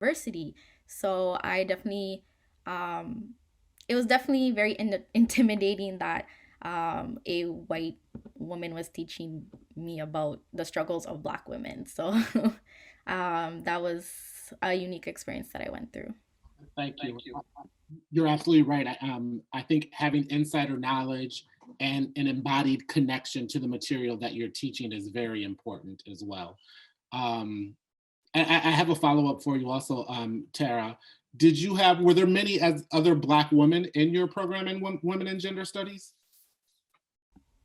university. So I definitely, um, it was definitely very intimidating that a white woman was teaching me about the struggles of Black women. So that was a unique experience that I went through. Thank you. You're absolutely right. I think having insider knowledge and an embodied connection to the material that you're teaching is very important as well. Um, I have a follow up for you also, Tara. Were there many as other Black women in your program in Women in Gender Studies?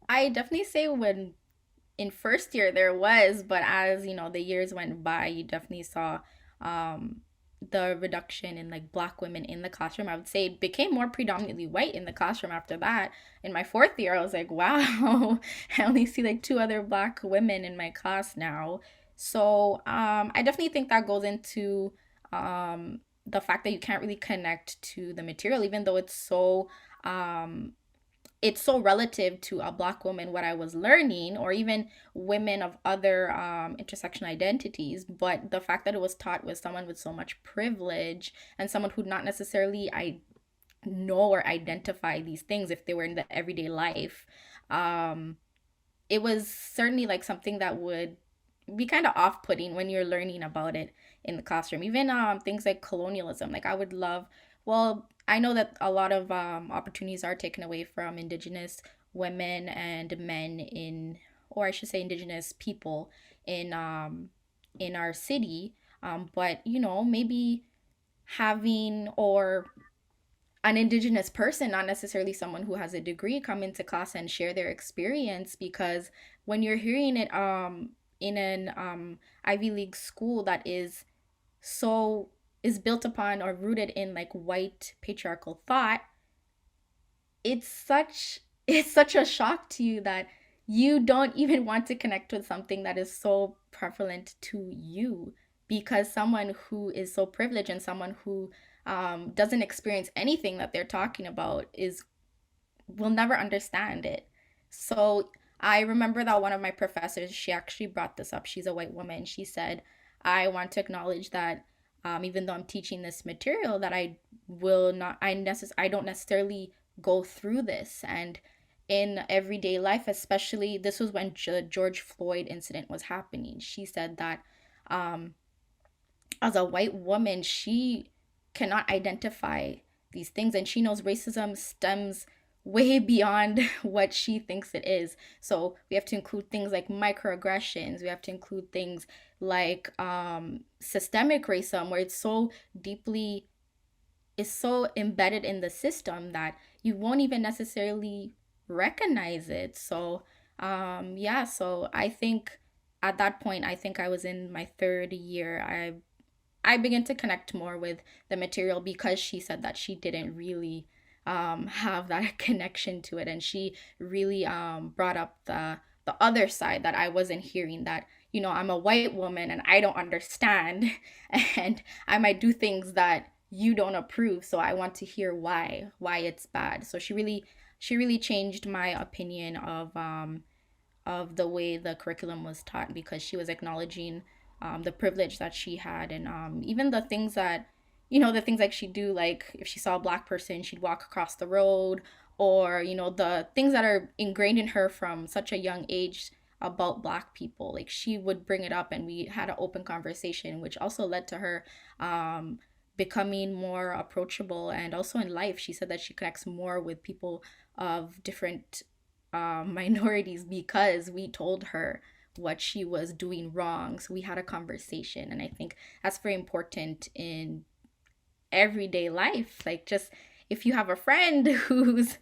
I definitely say when in first year there was, but as the years went by, you definitely saw um the reduction in like Black women in the classroom. I would say it became more predominantly white in the classroom after that. In my fourth year, I was like, wow, I only see like two other Black women in my class now. So I definitely think that goes into the fact that you can't really connect to the material, even though um it's so relative to a Black woman what I was learning, or even women of other intersectional identities. But the fact that it was taught with someone with so much privilege and someone who not necessarily I know or identify these things if they were in the everyday life, um, it was certainly like something that would be kind of off-putting when you're learning about it in the classroom. Even things like colonialism, like I would love, well, I know that a lot of opportunities are taken away from indigenous women and men in, or I should say indigenous people in our city. But maybe having or an indigenous person, not necessarily someone who has a degree, come into class and share their experience, because when you're hearing it in an Ivy League school that is built upon or rooted in like white patriarchal thought, it's such a shock to you that you don't even want to connect with something that is so prevalent to you, because someone who is so privileged and someone who doesn't experience anything that they're talking about is will never understand it. So I remember that one of my professors, she actually brought this up. She's a white woman. She said, I want to acknowledge that even though I'm teaching this material, that I don't necessarily go through this. And in everyday life, especially, this was when the George Floyd incident was happening. She said that um, as a white woman, she cannot identify these things, and she knows racism stems way beyond what she thinks it is. So we have to include things like microaggressions, we have to include things like systemic racism, where it's so embedded in the system that you won't even necessarily recognize it. So yeah, so I think at that point, I think I was in my third year, I began to connect more with the material, because she said that she didn't really have that connection to it, and she really brought up the other side that I wasn't hearing, that I'm a white woman and I don't understand, and I might do things that you don't approve, so I want to hear why it's bad. So she really changed my opinion of the way the curriculum was taught, because she was acknowledging the privilege that she had, and even the things like she'd do, like if she saw a Black person, she'd walk across the road, or the things that are ingrained in her from such a young age about Black people. Like she would bring it up, and we had an open conversation, which also led to her becoming more approachable. And also in life, she said that she connects more with people of different minorities, because we told her what she was doing wrong. So we had a conversation. And I think that's very important in everyday life. Like, just if you have a friend who's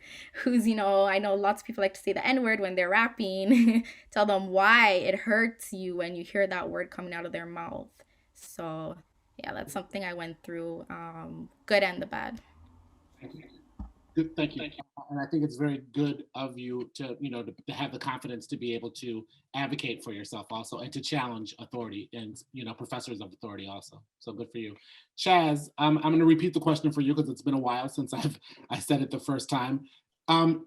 I know lots of people like to say the N-word when they're rapping, tell them why it hurts you when you hear that word coming out of their mouth. So yeah, that's something I went through, good and the bad. Thank you. Good, thank you. And I think it's very good of you to, to have the confidence to be able to advocate for yourself also, and to challenge authority and, professors of authority also. So good for you. Chaz, I'm going to repeat the question for you because it's been a while since I said it the first time.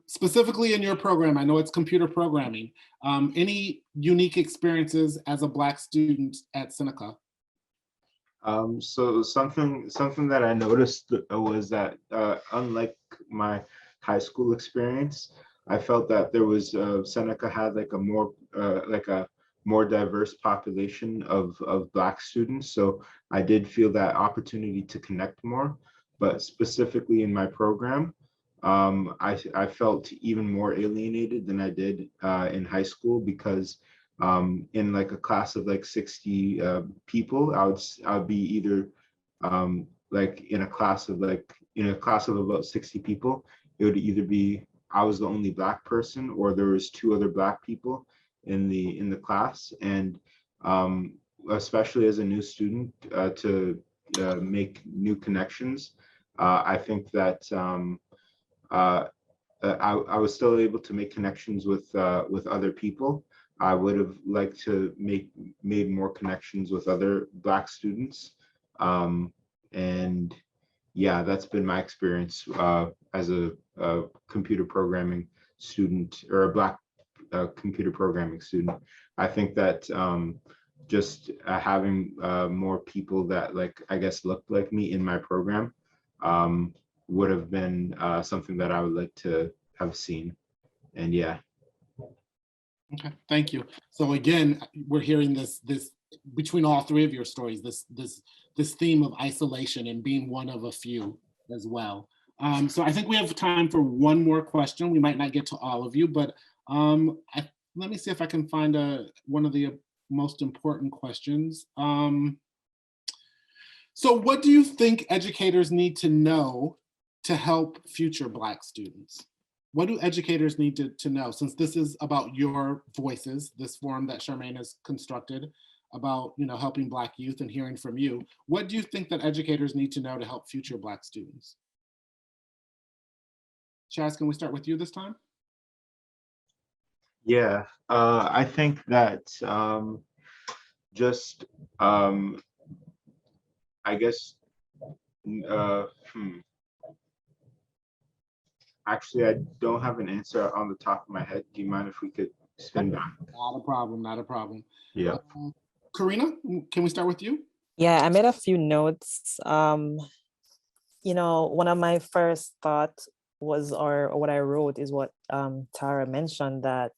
Specifically in your program, I know it's computer programming. Any unique experiences as a Black student at Seneca? So something that I noticed was that unlike my high school experience, I felt that there was Seneca had like a more diverse population of Black students. So I did feel that opportunity to connect more, but specifically in my program, I felt even more alienated than I did in high school because in like a class of like 60 people, I would be either like in a class of about 60 people, it would either be I was the only Black person or there was two other Black people in the class. And um, especially as a new student, to make new connections, I think that uh, I was still able to make connections with other people. I would have liked to made more connections with other Black students, um, and yeah, that's been my experience as a computer programming student or a Black computer programming student. I think that just having more people that like I guess looked like me in my program um, would have been something that I would like to have seen. And yeah. Okay, thank you. So again, we're hearing this between all three of your stories, this theme of isolation and being one of a few as well. So I think we have time for one more question. We might not get to all of you, but let me see if I can find one of the most important questions. So what do you think educators need to know to help future Black students? What do educators need to know, since this is about your voices, this forum that Charmaine has constructed about helping Black youth and hearing from you? What do you think that educators need to know to help future Black students? Chaz, can we start with you this time? Yeah, I think that just I guess uh, hmm, actually I don't have an answer on the top of my head. Do you mind if we could spin back? Not a problem, not a problem. Yeah. Karina, can we start with you? Yeah, I made a few notes. One of my first thoughts was, or what I wrote is what Tara mentioned, that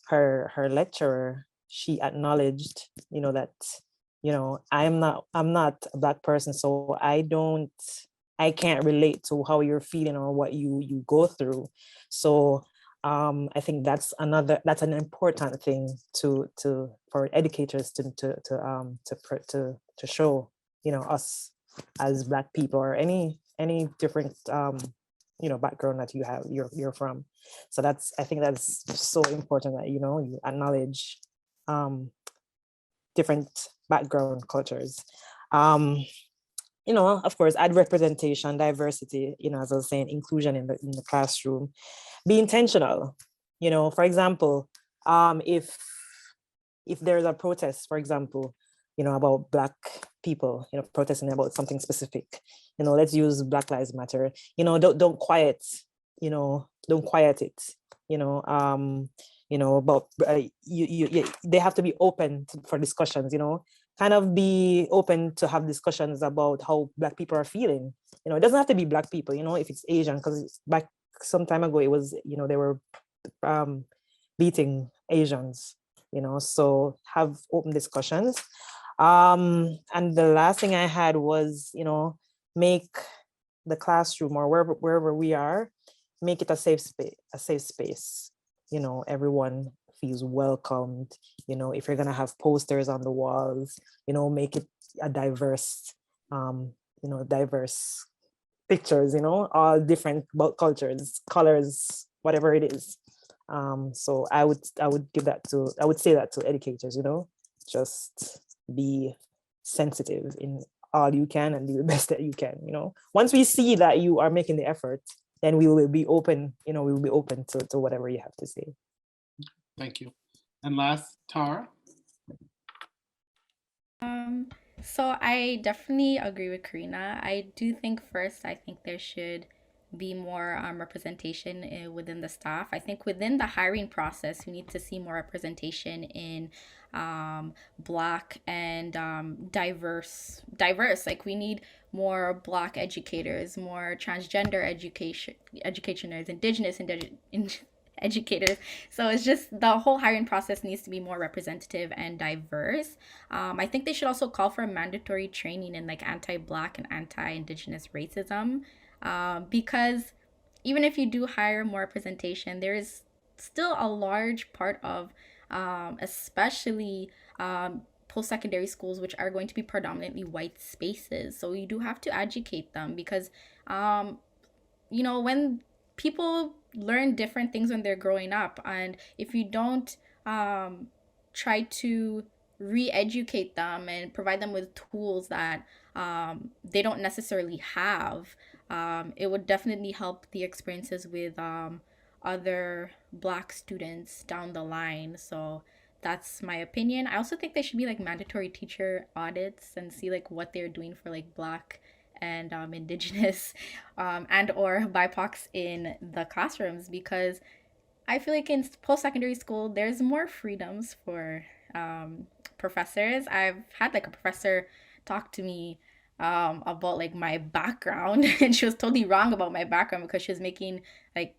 her lecturer, she acknowledged, that, I'm not a Black person, so I can't relate to how you're feeling or what you go through. So I think that's an important thing for educators to show, us as Black people or any different background that you're from. So I think that's so important that you acknowledge different background cultures. um of course, add representation, diversity, as I was saying, inclusion in the classroom. Be intentional. For example, if there's a protest, for example, about Black people, protesting about something specific, let's use Black Lives Matter, don't quiet, don't quiet it, about they have to be open for discussions, kind of be open to have discussions about how Black people are feeling. It doesn't have to be Black people, if it's Asian, because back some time ago, it was, they were beating Asians, so have open discussions. And the last thing I had was, make the classroom or wherever we are, make it a safe space. Everyone feels welcomed. If you're gonna have posters on the walls, make it a diverse, diverse pictures, all different cultures, colors, whatever it is. So I would say that to educators, just be sensitive in all you can and do the best that you can. Once we see that you are making the effort, then we will be open, we will be open to whatever you have to say. Thank you. And last, Tara. So I definitely agree with Karina. I do think first, I think there should be more representation within the staff. I think within the hiring process, we need to see more representation in Black and diverse. Like we need more Black educators, more transgender educationers, educators. So it's just the whole hiring process needs to be more representative and diverse. I think they should also call for mandatory training in like anti-Black and anti-Indigenous racism, because even if you do hire more representation, there is still a large part of, especially post secondary schools, which are going to be predominantly white spaces. So you do have to educate them because, um, when people learn different things when they're growing up, and if you don't um, try to re-educate them and provide them with tools that they don't necessarily have, it would definitely help the experiences with other Black students down the line. So that's my opinion. I also think there should be like mandatory teacher audits and see like what they're doing for like Black and Indigenous and or BIPOCs in the classrooms, because I feel like in post secondary school there's more freedoms for professors. I've had like a professor talk to me about like my background and she was totally wrong about my background because she was making like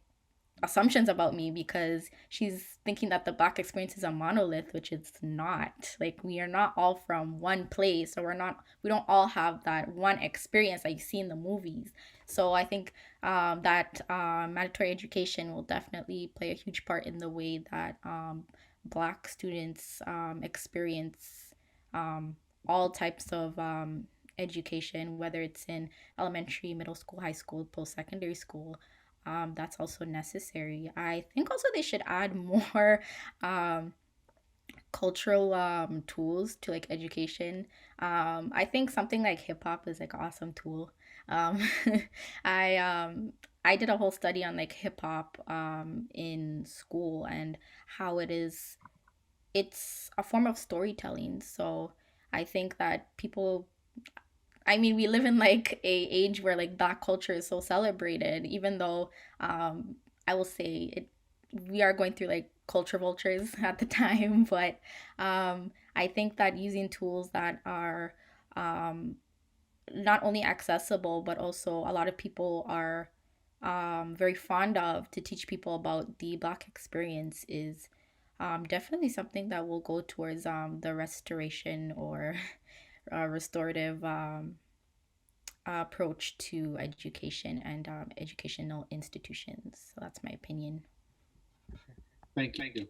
assumptions about me because she's thinking that the Black experience is a monolith, which it's not. Like we are not all from one place, so we don't all have that one experience that you see in the movies. So I think that mandatory education will definitely play a huge part in the way that Black students experience all types of education, whether it's in elementary, middle school, high school, post secondary school. That's also necessary. I think also they should add more um, cultural tools to like education. I think something like hip hop is like an awesome tool. Um, I um, I did a whole study on like hip hop in school and how it's a form of storytelling. So I think that people, I mean, we live in like a age where like Black culture is so celebrated, even though I will say it, we are going through like culture vultures at the time. But I think that using tools that are um, not only accessible, but also a lot of people are very fond of to teach people about the Black experience is definitely something that will go towards the restoration or restorative approach to education and educational institutions. So that's my opinion. Thank you.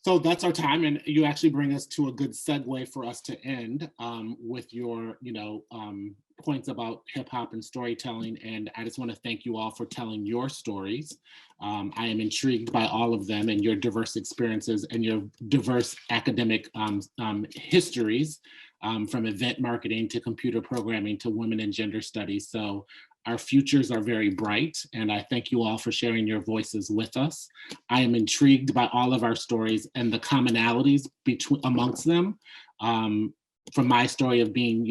So that's our time, and you actually bring us to a good segue for us to end with your, points about hip hop and storytelling. And I just want to thank you all for telling your stories. I am intrigued by all of them and your diverse experiences and your diverse academic histories, from event marketing to computer programming to women and gender studies. So our futures are very bright, and I thank you all for sharing your voices with us. I am intrigued by all of our stories and the commonalities amongst them. From my story of being,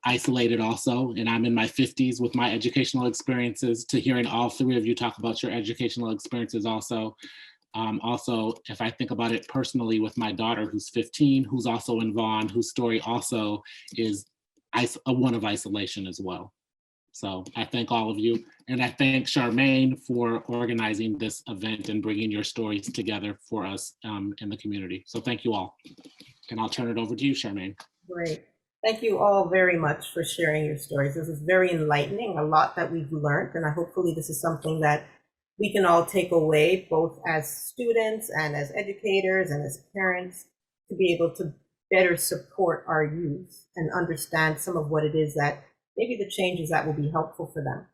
isolated also, and I'm in my 50s with my educational experiences, to hearing all three of you talk about your educational experiences also. Also, if I think about it personally with my daughter who's 15, who's also in Vaughan, whose story also is one of isolation as well. So I thank all of you. And I thank Charmaine for organizing this event and bringing your stories together for us in the community. So thank you all. And I'll turn it over to you, Charmaine. Great. Thank you all very much for sharing your stories. This is very enlightening, a lot that we've learned, and hopefully this is something that we can all take away, both as students and as educators and as parents, to be able to better support our youth and understand some of what it is that maybe the changes that will be helpful for them.